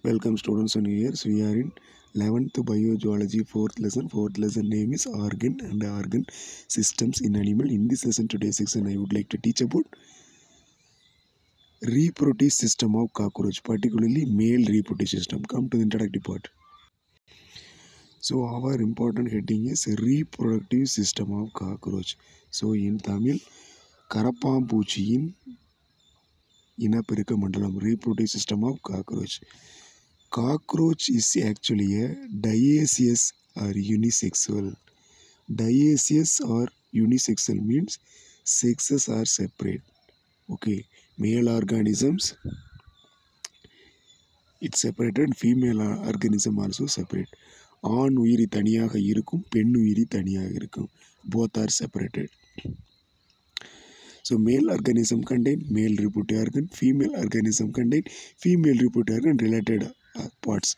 Welcome students and viewers. We are in 11th Biogeology 4th lesson. 4th lesson name is Organ and Organ Systems in Animal. In this lesson, today's section, I would like to teach about reproductive system of cockroach, particularly male reproductive system. Come to the introductory part. So our important heading is reproductive system of cockroach. So in Tamil, கரப்பாம்பூச்சியின் இனப்பெருக்க மண்டலம், reproductive system of cockroach. Cockroach is actually a dioecious or unisexual. Dioecious or unisexual means sexes are separate. Okay, male organisms it's separated, female organism also separate. ஆண் உயிரி தனியாக இருக்கும், பெண் உயிரி தனியாக இருக்கும். Both are separated. So male organism contain male reproductive organ, female organism contain female reproductive organ related parts.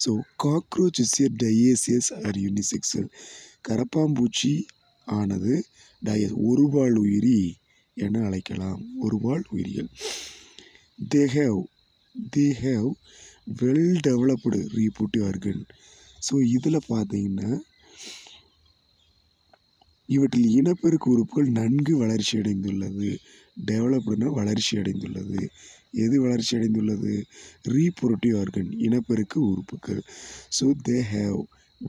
So cockroach is a dioecious or unisexual. கரப்பாம்பூச்சி ஆனது ஒருவாழ் உயிரி என அழைக்கலாம். ஒருவாழ் உயிரிகள். They have well developed reproductive organ. So இதில் பார்த்தீங்கன்னா இவற்றில் இனப்பெருக்க உறுப்புகள் நன்கு வளர்ச்சி அடைந்துள்ளது. டெவலப்டுனா வளர்ச்சி அடைந்துள்ளது. எது வளர்ச்சி அடைந்துள்ளது? ரீப்ரொடக்டிவ் ஆர்கன், இனப்பெருக்க உறுப்புகள். So they have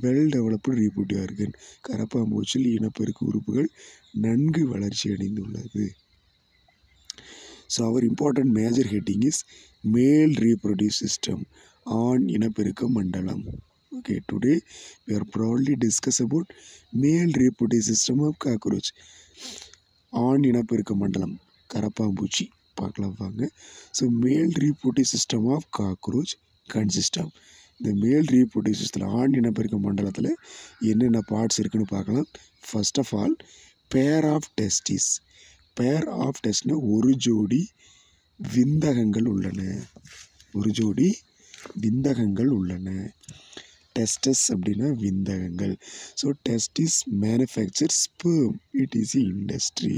well developed reproductive organ. கரப்பாம்பூச்சில் இனப்பெருக்க உறுப்புகள் நன்கு வளர்ச்சி அடைந்துள்ளது. So our important major heading is male reproductive system, ஆண் இனப்பெருக்க மண்டலம். Okay, today we are proudly discuss about male reproductive system of cockroach. ஆண் இனப்பெருக்க மண்டலம் கரப்பாம்பூச்சி பார்க்கலாம் வாங்க. So male reproductive system of cockroach consist of இந்த மேல் reproductive system ஆண் இனப்பெருக்க மண்டலத்தில் என்னென்ன பார்ட்ஸ் இருக்குன்னு பார்க்கலாம். First of all pair of testis. Pair of டெஸ்ட்னா ஒரு ஜோடி விந்தகங்கள் உள்ளன. ஒரு ஜோடி விந்தகங்கள் உள்ளன. டெஸ்டஸ் அப்படின்னா விந்தகங்கள். So testis manufacture sperm. It is industry.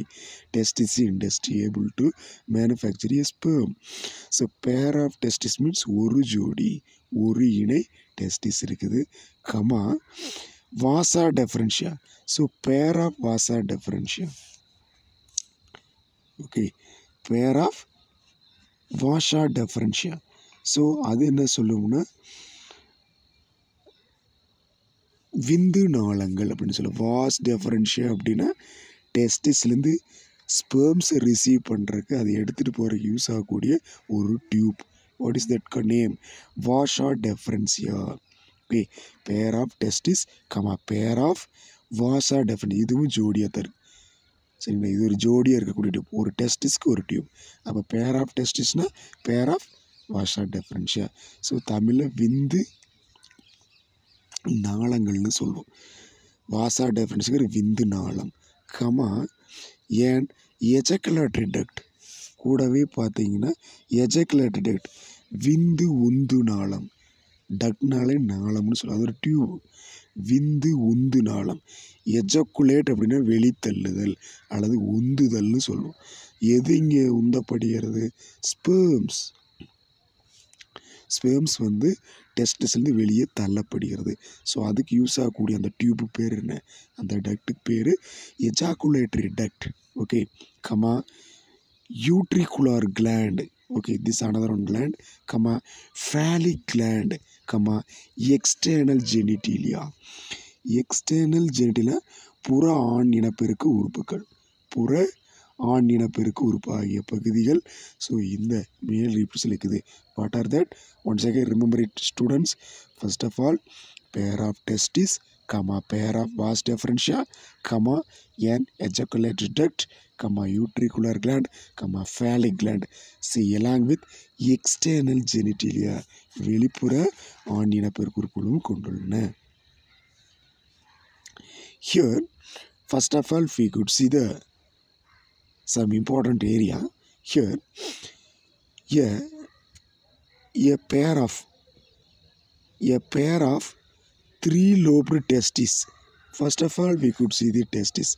Testis industry able to manufacture a sperm. So pair of testis means ஒரு ஜோடி, ஒரு இணை டெஸ்டிஸ் இருக்குது. கமா வாசா டெஃபரன்ஷியா. So pair of vasa deferentia. Okay, pair of vasa deferentia. So அது என்ன சொல்லுவோம்னா விந்து நாளங்கள் அப்படின்னு சொல்லுவோம். வாஸ் டெஃபரன்ஷியா அப்படின்னா டெஸ்டிஸ்லேருந்து ஸ்பெர்ம்ஸை ரிசீவ் பண்ணுறதுக்கு அதை எடுத்துகிட்டு போகிறதுக்கு யூஸ் ஆகக்கூடிய ஒரு tube. What is that name? Vasa deferentia. Okay, pair of testis comma pair of vasa deferens. இதுவும் ஜோடியாக தரும். சரிங்களா, இது ஒரு ஜோடியாக இருக்கக்கூடிய டியூப். ஒரு டெஸ்டிஸ்க்கு ஒரு டியூப். அப்போ பேர் ஆஃப் டெஸ்டிஸ்னா பேர் ஆஃப் வாஷா டெஃபரன்ஷியா. ஸோ தமிழில் விந்து நாளங்கள்னு சொல்லுவோம். வாசா டெஃபரன்ஸுங்கிற விந்து நாளம். கமா ஏன் எஜக்குலேட்டரி டக்ட். கூடவே பார்த்தீங்கன்னா எஜக்குலேட்டரி டக்ட் விந்து உந்து நாளம். டக்னாலே நாளம்னு சொல்லுவோம். அது ஒரு டியூப். விந்து உந்து நாளம். எஜக்குலேட் அப்படின்னா வெளித்தள்ளுதல் அல்லது உந்துதல்னு சொல்லுவோம். எது இங்கே உந்தப்படுகிறது? ஸ்பெர்ம்ஸ். ஸ்பெர்ம்ஸ் வந்து டெஸ்டிஸ்லேருந்து வெளியே தள்ளப்படுகிறது. ஸோ அதுக்கு யூஸ் ஆகக்கூடிய அந்த டியூபு பேர் என்ன? அந்த டக்டுக்கு பேர் ejaculatory duct. Okay, comma utricular gland. Okay, this another one gland. Comma phallic gland. Comma external genitalia. External genitalia புற ஆண் இனப்பெருக்க உறுப்புகள். புற ஆண் இனப்பெருக்க உறுப்பு ஆகிய பகுதிகள். ஸோ இந்த மேல் ரீப்ரொடக்டிவ் இருக்குது. What are that? Once again remember it students. First of all pair of testis comma pair of vas deferentia comma and ejaculatory duct comma utricular gland comma phallic gland. See along with external genitalia வெளிப்புற ஆண் இனப்பெருக்க உறுப்புகளும் கொண்டுள்ளன. Here first of all we could see the some important area. Here a pair of three-lobed testes. First of all we could see the testis.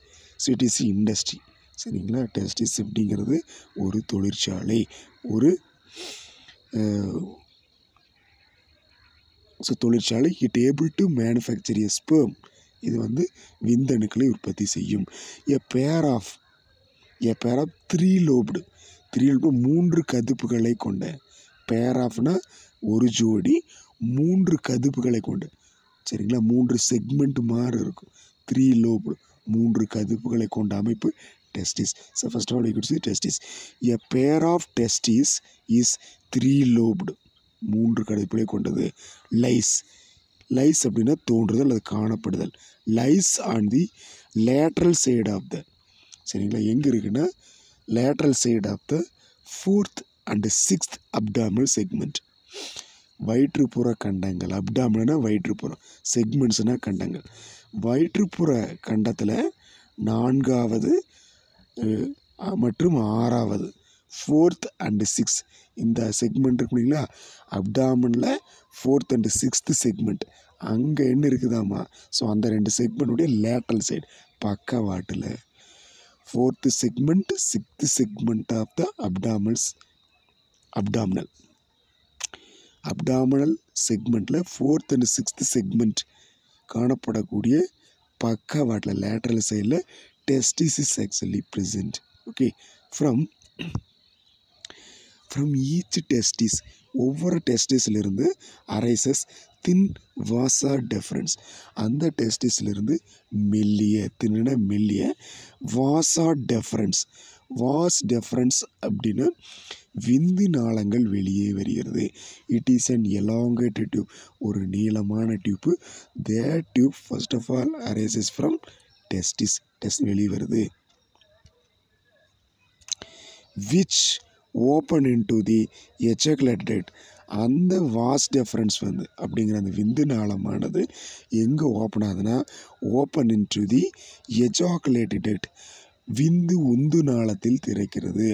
So it is industry. சரிங்களா, testis அப்படிங்கிறது ஒரு தொழிற்சாலை, ஒரு ஸோ தொழிற்சாலை it able to manufacture a sperm, இது வந்து விந்தணுக்களை உற்பத்தி செய்யும். எ பேர் ஆஃப் த்ரீ லோப்டு, மூன்று கதுப்புகளை கொண்ட, பேர் ஆஃப்னா ஒரு ஜோடி, மூன்று கதுப்புகளை கொண்ட, சரிங்களா, மூன்று செக்மெண்ட் மாதிரி இருக்கும். த்ரீ லோப்டு, மூன்று கதுப்புகளை கொண்ட அமைப்பு testis. So first of all you could see testis. A pair of testis is three lobed, மூன்று கதுப்புகளை கொண்டது. லைஸ் அப்படின்னா தோன்றுதல், அது காணப்படுதல். Lies on the lateral side of the, சரிங்களா, எங்கே இருக்குன்னா lateral side of the 4th and 6th abdominal segment. வயிற்றுப்புற கண்டங்கள், அப்டாமினா வயிற்றுப்புறம், செக்மெண்ட்ஸ்னால் கண்டங்கள். வயிற்றுப்புற கண்டத்தில் 4வது மற்றும் 6வது 4th and 6th இந்த செக்மெண்ட் இருக்கு இல்லைங்களா, அப்டாமனில் 4th and 6th செக்மெண்ட், அங்கே என்ன இருக்குதாம்மா, ஸோ அந்த 2 செக்மெண்ட்டுடைய லேட்ரல் சைடு பக்கவாட்டில் 4th segment 6th segment of the abdominal செக்மெண்ட்டில் 4th and 6th செக்மெண்ட் காணப்படக்கூடிய பக்கவாட்டில் லேட்ரல் சைடில் testis is actually present. Okay, from each testis, ஒவ்வொரு டெஸ்டிஸ்லேருந்து அரைசஸ் தின் வாசா டெஃபரன்ஸ், அந்த டெஸ்டிஸ்லேருந்து மெல்லிய, தின்னா மெல்லிய, வாசா டெஃபரன்ஸ். வாஸ் டெஃபரன்ஸ் அப்படின்னா விந்து நாளங்கள் வெளியே வருகிறது. It is an elongated tube, ஒரு நீளமான tube. That tube first of all arises from testis, வெளியே வருது. Which open into the ejaculatory duct, அந்த வாஸ் டெஃபரன்ஸ் வந்து அப்படிங்கிற அந்த விந்து நாளமானது எங்கே ஓப்பன் ஆகுதுன்னா open into the ejaculatory duct, விந்து உந்து நாளத்தில் திறக்கிறது.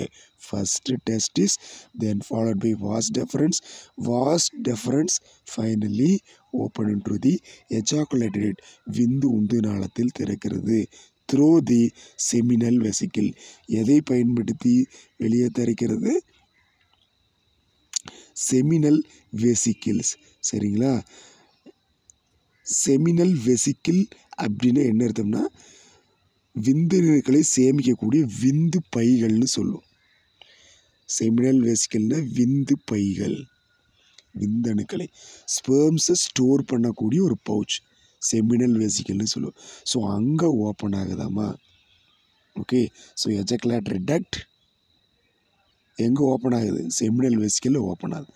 First testis, then followed by vas deferens finally open into the ejaculatory duct, விந்து உந்து நாளத்தில் திறக்கிறது. த்ரூ தி செமினல் வெசிக்கிள், எதை பயன்படுத்தி வெளியே தரிக்கிறது, செமினல் வெசிக்கிள்ஸ், சரிங்களா. செமினல் வெசிக்கிள் அப்படின்னு என்ன அர்த்தம்னா விந்தணுக்களை சேமிக்கக்கூடிய விந்து பைகள்னு சொல்லுவோம். செமினல் வெசிக்கிள்னா விந்து பைகள், விந்தணுக்களை ஸ்பெர்ம்ஸை ஸ்டோர் பண்ணக்கூடிய ஒரு பவுச், செமினல் வெசிக்கிள்னு சொல்லுவோம். ஸோ அங்கே ஓப்பன் ஆகுதாம்மா. ஓகே, ஸோ எஜாகுலேட்டரி டக்ட் எங்கே ஓப்பன் ஆகுது, செமினல் வெசிக்கிள் ஓப்பன் ஆகுது.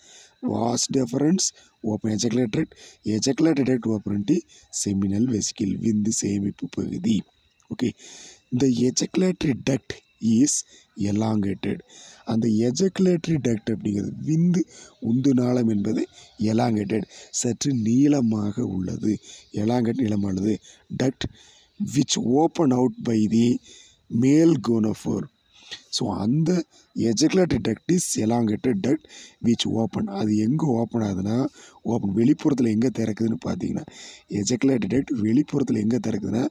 Vas deferens open ejaculatory duct open the seminal vesicle, விந்து சேமிப்பு பகுதி. ஓகே, இந்த எஜாகுலேட்டரி டக்ட் இஸ் எலாங்கேட்டட். அந்த எஜாகுலேட்டரி டக்ட் அப்படிங்கிறது விந்து உந்து நாளம் என்பது எலாங்கேட்டட், சற்று நீளமாக உள்ளது. எலாங்கேட் நீளமானது. Duct which open out by the male gonophore. So அந்த ejaculatory duct is elongated duct which open, அது எங்கே ஓப்பன் ஆகுதுன்னா வெளிப்புறத்தில் எங்கே திறக்குதுன்னு பார்த்தீங்கன்னா எஜாகுலேட்டரி டக்ட் வெளிப்புறத்தில் எங்கே திறக்குதுன்னா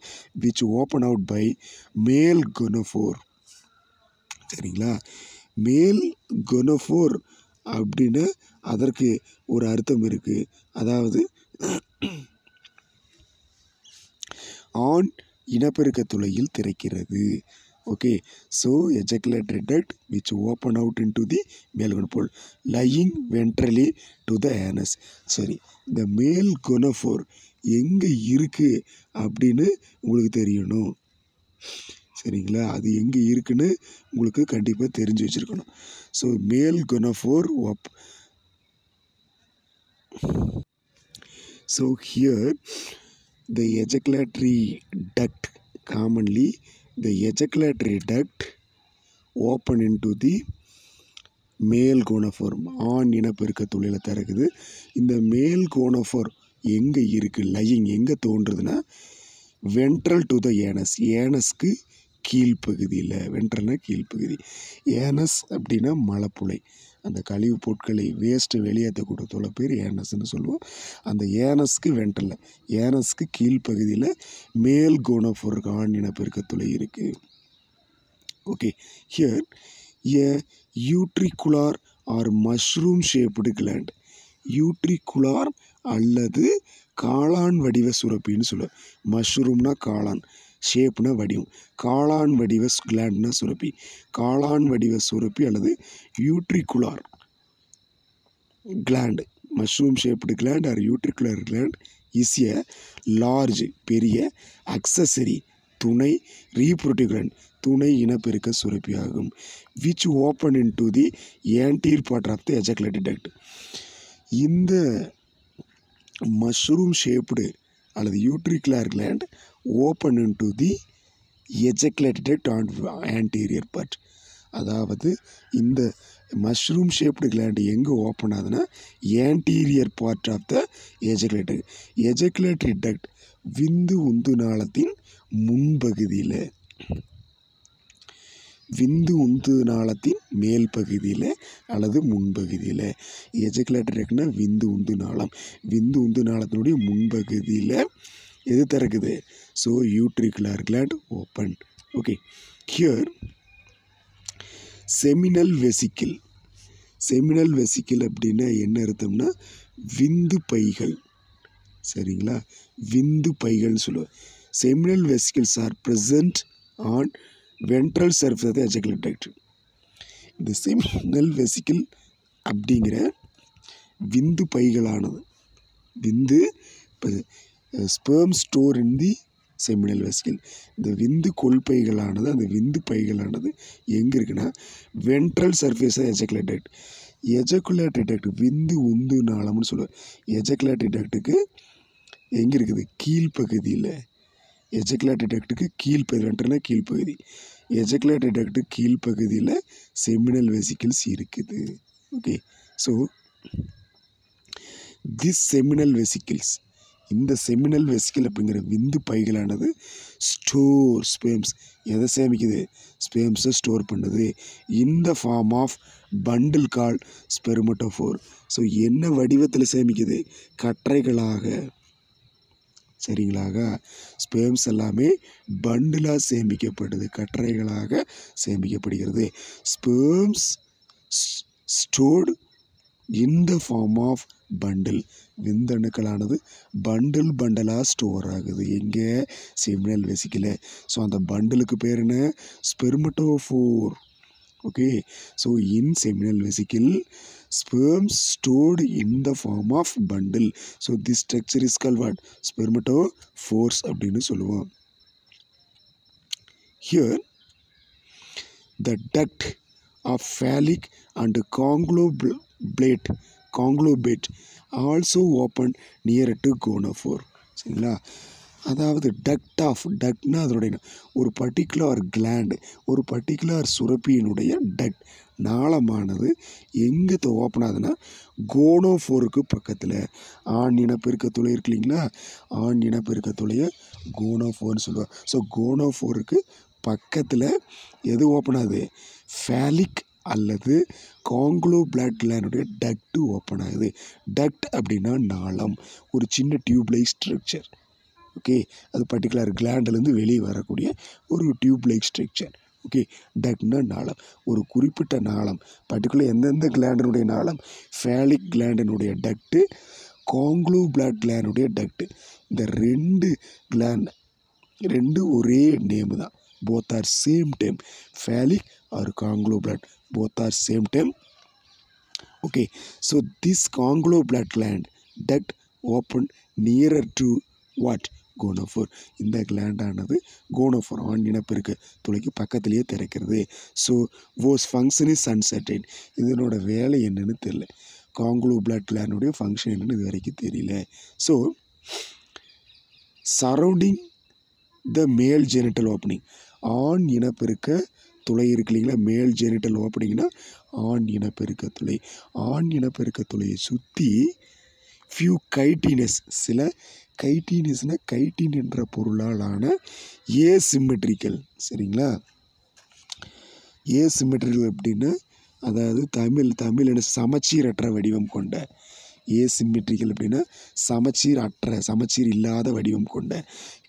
விச் ஓப்பன் அவுட் பை மேல் கோனோஃபோர், சரிங்களா. மேல் கோனோஃபோர் அப்படின்னு அதற்கு ஒரு அர்த்தம் இருக்குது, அதாவது ஆண் இனப்பெருக்க துளையில் திறக்கிறது. Okay, so ejaculatory duct which open out into the male gonophore lying ventrally to the anus. சரி, இந்த மேல் கோனோஃபோர் எங்கே இருக்குது அப்படின்னு உங்களுக்கு தெரியணும், சரிங்களா. அது எங்கே இருக்குன்னு உங்களுக்கு கண்டிப்பாக தெரிஞ்சு வச்சுருக்கணும். So male gonophore so here the ejaculatory duct, commonly the ejaculatory duct open into the male gonophore, ஆண் இனப்பெருக்க துளையில் திறக்குது. இந்த மேல் கோனோஃபோர் எங்கே இருக்குது, லையிங் எங்கே தோன்றுதுன்னா வென்ட்ரல் டு த ஏனஸ், ஏனஸ்க்கு கீழ்ப்பகுதியில், வென்ட்ரல்னா கீழ்ப்பகுதி, ஏனஸ் அப்படின்னா மலப்புளை, அந்த கழிவு பொருட்களை வேஸ்ட்டு வெளியேற்றக்கூடிய தொலை பேர் ஏனஸ்ன்னு சொல்லுவோம். அந்த ஏனஸ்க்கு வென்ட்ரலில், ஏனஸ்க்கு கீழ்ப்பகுதியில் மேல் கோனோஃபோர் ஆண் இனப்பெருக்க துளை இருக்குது. Okay, here a utricular or mushroom shaped gland, utricular அல்லது காளான் வடிவ சுரப்பின்னு சொல்லுவோம். மஷ்ரூம்னா காளான், ஷேப்னா வடிவம், காளான் வடிவ கிளாண்ட்னா சுரப்பி. காளான் வடிவ சுரப்பி அல்லது யூட்ரிகுலார் gland, mushroom shaped gland or utricular gland is a large பெரிய accessory துணை reproductive gland துணை இனப்பெருக்க சுரப்பி ஆகும். which open into the anterior part of the ejaculatory duct. இந்த mushroom shaped அல்லது utricular gland open into the ejaculatory duct on anterior part. அதாவது இந்த மஷ்ரூம் ஷேப்டு கிளாண்ட் எங்கே ஓப்பன் ஆகுதுன்னா ஏன்டீரியர் பார்ட் ஆஃப் த எஜகுலேட்டரி. எஜகுலேட்டரி டக்ட் விந்து உந்து நாளத்தின் முன்பகுதியில், விந்து உந்து நாளத்தின் மேல் பகுதியில் அல்லது முன்பகுதியில். எஜகுலேட்டரி டக்ட்னா விந்து உந்து நாளம், விந்து உந்து நாளத்தினுடைய முன்பகுதியில் எது திறக்குது? So utricular gland open. Okay, here seminal vesicle. Seminal vesicle அப்படின்னா என்ன அர்த்தம்னா விந்து பைகள். சரிங்களா, விந்து பைகள்னு சொல்லுவோம். Seminal vesicles are present on ventral surface of the ejaculatory duct. இந்த செமினல் வெசிக்கிள் அப்படிங்கிற விந்து பைகளானது, விந்து sperm store in the seminal vesicle. இந்த விந்து கொள்பைகளானது, அந்த விந்து பைகளானது எங்கே இருக்குன்னா ventral surface of ejaculatory duct. Ejaculatory duct விந்து உந்து நாளம்னு சொல்லுவோம். எஜகுலேட்டரி டக்ட்டுக்கு எங்கே இருக்குது? கீழ்ப்பகுதியில். எஜகுலேட்டரி டக்ட்டுக்கு கீழ்ப்பகுதி, வென்ட்ரல்னா கீழ்ப்பகுதி. எஜகுலேட்டரி டக்ட்டு கீழ்ப்பகுதியில் செமினல் வெசிக்கிள்ஸ் இருக்குது. Okay, so this seminal vesicles, இந்த செமினல் வெசிக்கிள் அப்படிங்கிற விந்து பைகளானது ஸ்டோர் ஸ்பெர்ம்ஸ், எதை சேமிக்குது? ஸ்பெர்ம்ஸை ஸ்டோர் பண்ணுது. இந்த form of bundle call spermatophore. So என்ன வடிவத்தில் சேமிக்குது? கற்றைகளாக. சரிங்களாக, ஸ்பெர்ம்ஸ் எல்லாமே பண்டிலாக சேமிக்கப்படுது, கற்றைகளாக சேமிக்கப்படுகிறது. Sperms stored in the form of bundle. விந்தணுக்களானது பண்டில் பண்டலாக ஸ்டோர் ஆகுது. எங்கே? Seminal vesicle. ஸோ அந்த பண்டிலுக்கு பேர் என்ன? Spermatophore. Okay, so in seminal vesicle sperms stored in the form of bundle. So this structure is called what? Spermatophores அப்படின்னு சொல்லுவோம். Here the duct of phallic and conglobate also open near to gonophore. சரிங்களா, அதாவது டக்ட்னா அதனுடைய ஒரு particular gland, ஒரு particular சுரப்பியினுடைய duct நாளமானது எங்கே open ஆகுதுன்னா கோனோஃபோருக்கு பக்கத்தில். ஆண் இனப்பெருக்க துளை இருக்கு இல்லைங்களா, ஆண் இனப்பெருக்க துளையை கோனோஃபோர்னு சொல்லுவாள். ஸோ கோனோஃபோருக்கு பக்கத்தில் எது ஓப்பன் ஆகுது? ஃபேலிக் அல்லது காங்க்ளோபிளாட் கிளாண்டுடைய டக்ட் ஓப்பன் ஆகுது. டக்ட் அப்படின்னா நாளம், ஒரு சின்ன டியூப்லைக் ஸ்ட்ரக்சர். ஓகே, அது பர்டிகுலர் கிளாண்டிலேருந்து வெளியே வரக்கூடிய ஒரு டியூப்லைக் ஸ்ட்ரக்சர். ஓகே, டக்ட்னா நாளம், ஒரு குறிப்பிட்ட நாளம். பர்டிகுலர் எந்தெந்த கிளாண்டினுடைய நாளம்? ஃபேலிக் கிளாண்டினுடைய டக்ட்டு, காங்க்ளோபிளாட் கிளாண்டுடைய டக்ட்டு. இந்த ரெண்டு கிளாண்ட் ரெண்டு ஒரே நேமு தான். both are same time, phallic or conglobulate, both are same time. Okay, so this conglobulate gland duct open nearer to what? கோனோஃபோர். இந்த கிளாண்ட் ஆனது கோனோஃபோர் ஆண் இனப்பெருக்க துளைக்கு பக்கத்திலேயே திறக்கிறது. So whose function is uncertain. இதனோட வேலை என்னன்னு தெரியல. காங்க்ளோபிளாட் கிளாண்டுடைய ஃபங்க்ஷன் என்னன்னு இது வரைக்கும் தெரியல. So surrounding the male genital opening, ஆண் இனப்பெருக்க துளை இருக்கு இல்லைங்களா, மேல் ஜெனிட்டல் ஓப்பனிங்னா ஆண் இனப்பெருக்க துளை. ஆண் இனப்பெருக்க துளையை சுற்றி ஃபியூ கைட்டினஸ், சில கைட்டினஸ்னால் கைட்டின் என்ற பொருளாலான ஏசிமெட்ரிக்கல். சரிங்களா, ஏசிமெட்ரிக்கல் அப்படின்னா அதாவது தமிழ் என்ன, சமச்சீரற்ற வடிவம் கொண்ட. ஏசிமெட்ரிக்கல் அப்படின்னா சமச்சீர் இல்லாத வடிவம் கொண்ட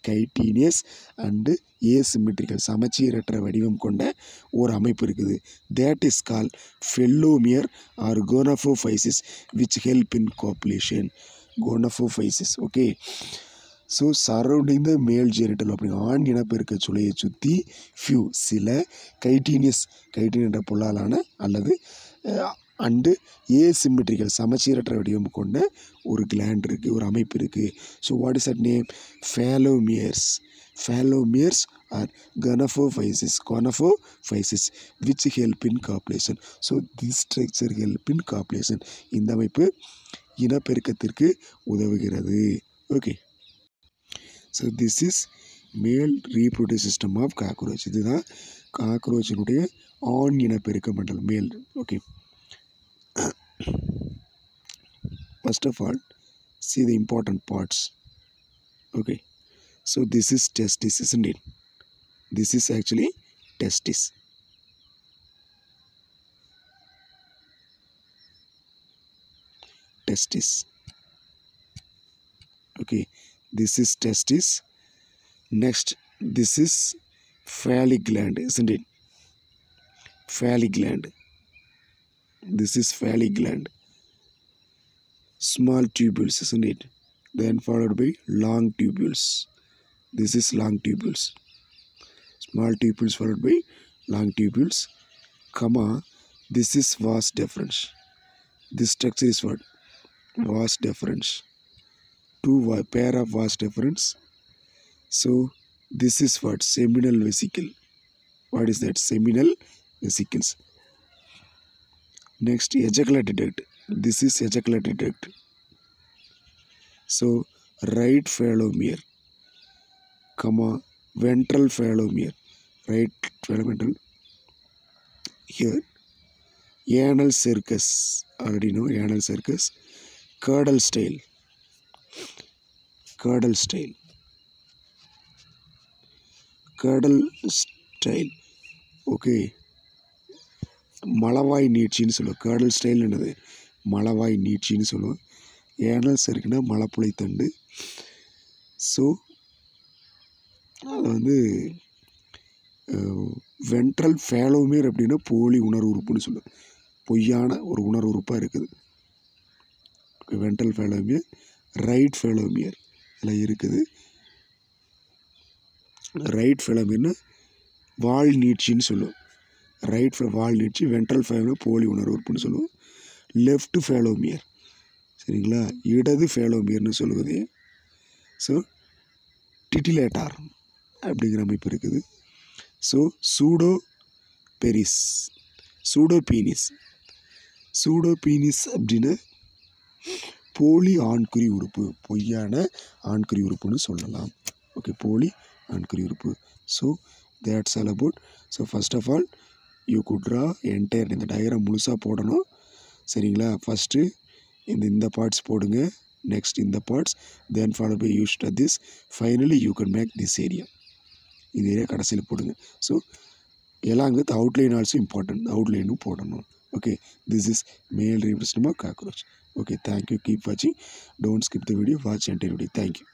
கைட்டீனியஸ் அண்டு ஏசிமெட்ரிக்கல் சமச்சீரற்ற வடிவம் கொண்ட ஒரு அமைப்பு இருக்குது. That is call phallomere or gonapophysis which help in copulation. Gonapophysis. Okay. So surrounding the male genital அப்படிங்க ஆண் இனப்பெருக்க சுளையை சுற்றி ஃபியூ சில கைட்டீனியஸ் என்ற பொருளாலான அல்லது அண்டு ஏசிமெட்ரிக்கல் சமச்சீரற்ற வடிவம் கொண்ட ஒரு கிளாண்ட் இருக்குது, ஒரு அமைப்பு இருக்குது. So what is that name? Phallomeres. Phallomeres or gonapophysis which help in copulation. So this structure help in copulation. இந்த அமைப்பு இனப்பெருக்கத்திற்கு உதவுகிறது. Okay. So this is male reproductive system of cockroach. இதுதான் காக்ரோச்சினுடைய ஆண் இனப்பெருக்க மண்டலம் male. Okay. First of all, see the important parts. Okay. So this is testis, isn't it? This is actually testis. Testis. Okay. This is testis. Next, this is phallic gland, isn't it? Phallic gland. This is phallic gland. Small tubules, isn't it? Then followed by long tubules. This is long tubules. Small tubules followed by long tubules, comma, this is vas deferens. This structure is what? Vas deferens. Two pair of vas deferens. So this is what? Seminal vesicle. What is that? Seminal vesicles. Next, ejaculatory duct. This is ejaculatory duct. So right phallomere, comma, ventral phallomere. Right phallomere. Here, anal cercus. Already know anal cercus. Caudal style. Caudal style. Caudal style. Okay. மலவாய் நீட்சின்னு சொல்லுவோம். Girdle style என்னது? மலவாய் நீட்சின்னு சொல்லுவோம். ஏனல்ஸ் இருக்குன்னா மலப்புளை தண்டு. So அது வந்து ventral ஃபேலோமியர் அப்படின்னா போலி உணர்வு உறுப்புன்னு சொல்லுவோம். பொய்யான ஒரு உணர்வு உறுப்பாக இருக்குது. வென்ட்ரல் ஃபேலோமியர், ரைட் ஃபேலோமியர் எல்லாம் இருக்குது. ரைட் ஃபேலோமியர்னா வால் நீட்சின்னு சொல்லுவோம். ரைட் வால் நீட்சி, வென்ட்ரல் ஃபேலோமியர் போலி உணர்வு உறுப்புன்னு சொல்லுவோம். லெஃப்ட் ஃபேலோமியர், சரிங்களா, இடது ஃபேலோமியர்னு சொல்லுவது. ஸோ டிட்டிலேட்டார் அப்படிங்கிற அமைப்பு இருக்குது. ஸோ சூடோ பீனிஸ் அப்படின்னா போலி ஆண்குறி உறுப்பு, பொய்யான ஆண்குறி உறுப்புன்னு சொல்லலாம். ஓகே, போலி ஆண்குறி உறுப்பு. So that's all about. So first of all you could draw entire, இந்த டயக்ராம் முழுசாக போடணும், சரிங்களா. ஃபஸ்ட்டு இந்த பார்ட்ஸ் போடுங்க, நெக்ஸ்ட் இந்த parts, then follow by you study this, finally you can make this area. இந்த ஏரியா கடைசியில் போடுங்க. ஸோ எல்லாம் வித் அவுட்லைன் ஆல்சோ இம்பார்ட்டன்ட், அவுட்லைனும் போடணும். Okay, this is male representation of cockroach. Okay, thank you, keep வாட்சிங், don't skip the video, watch entire video. Thank you.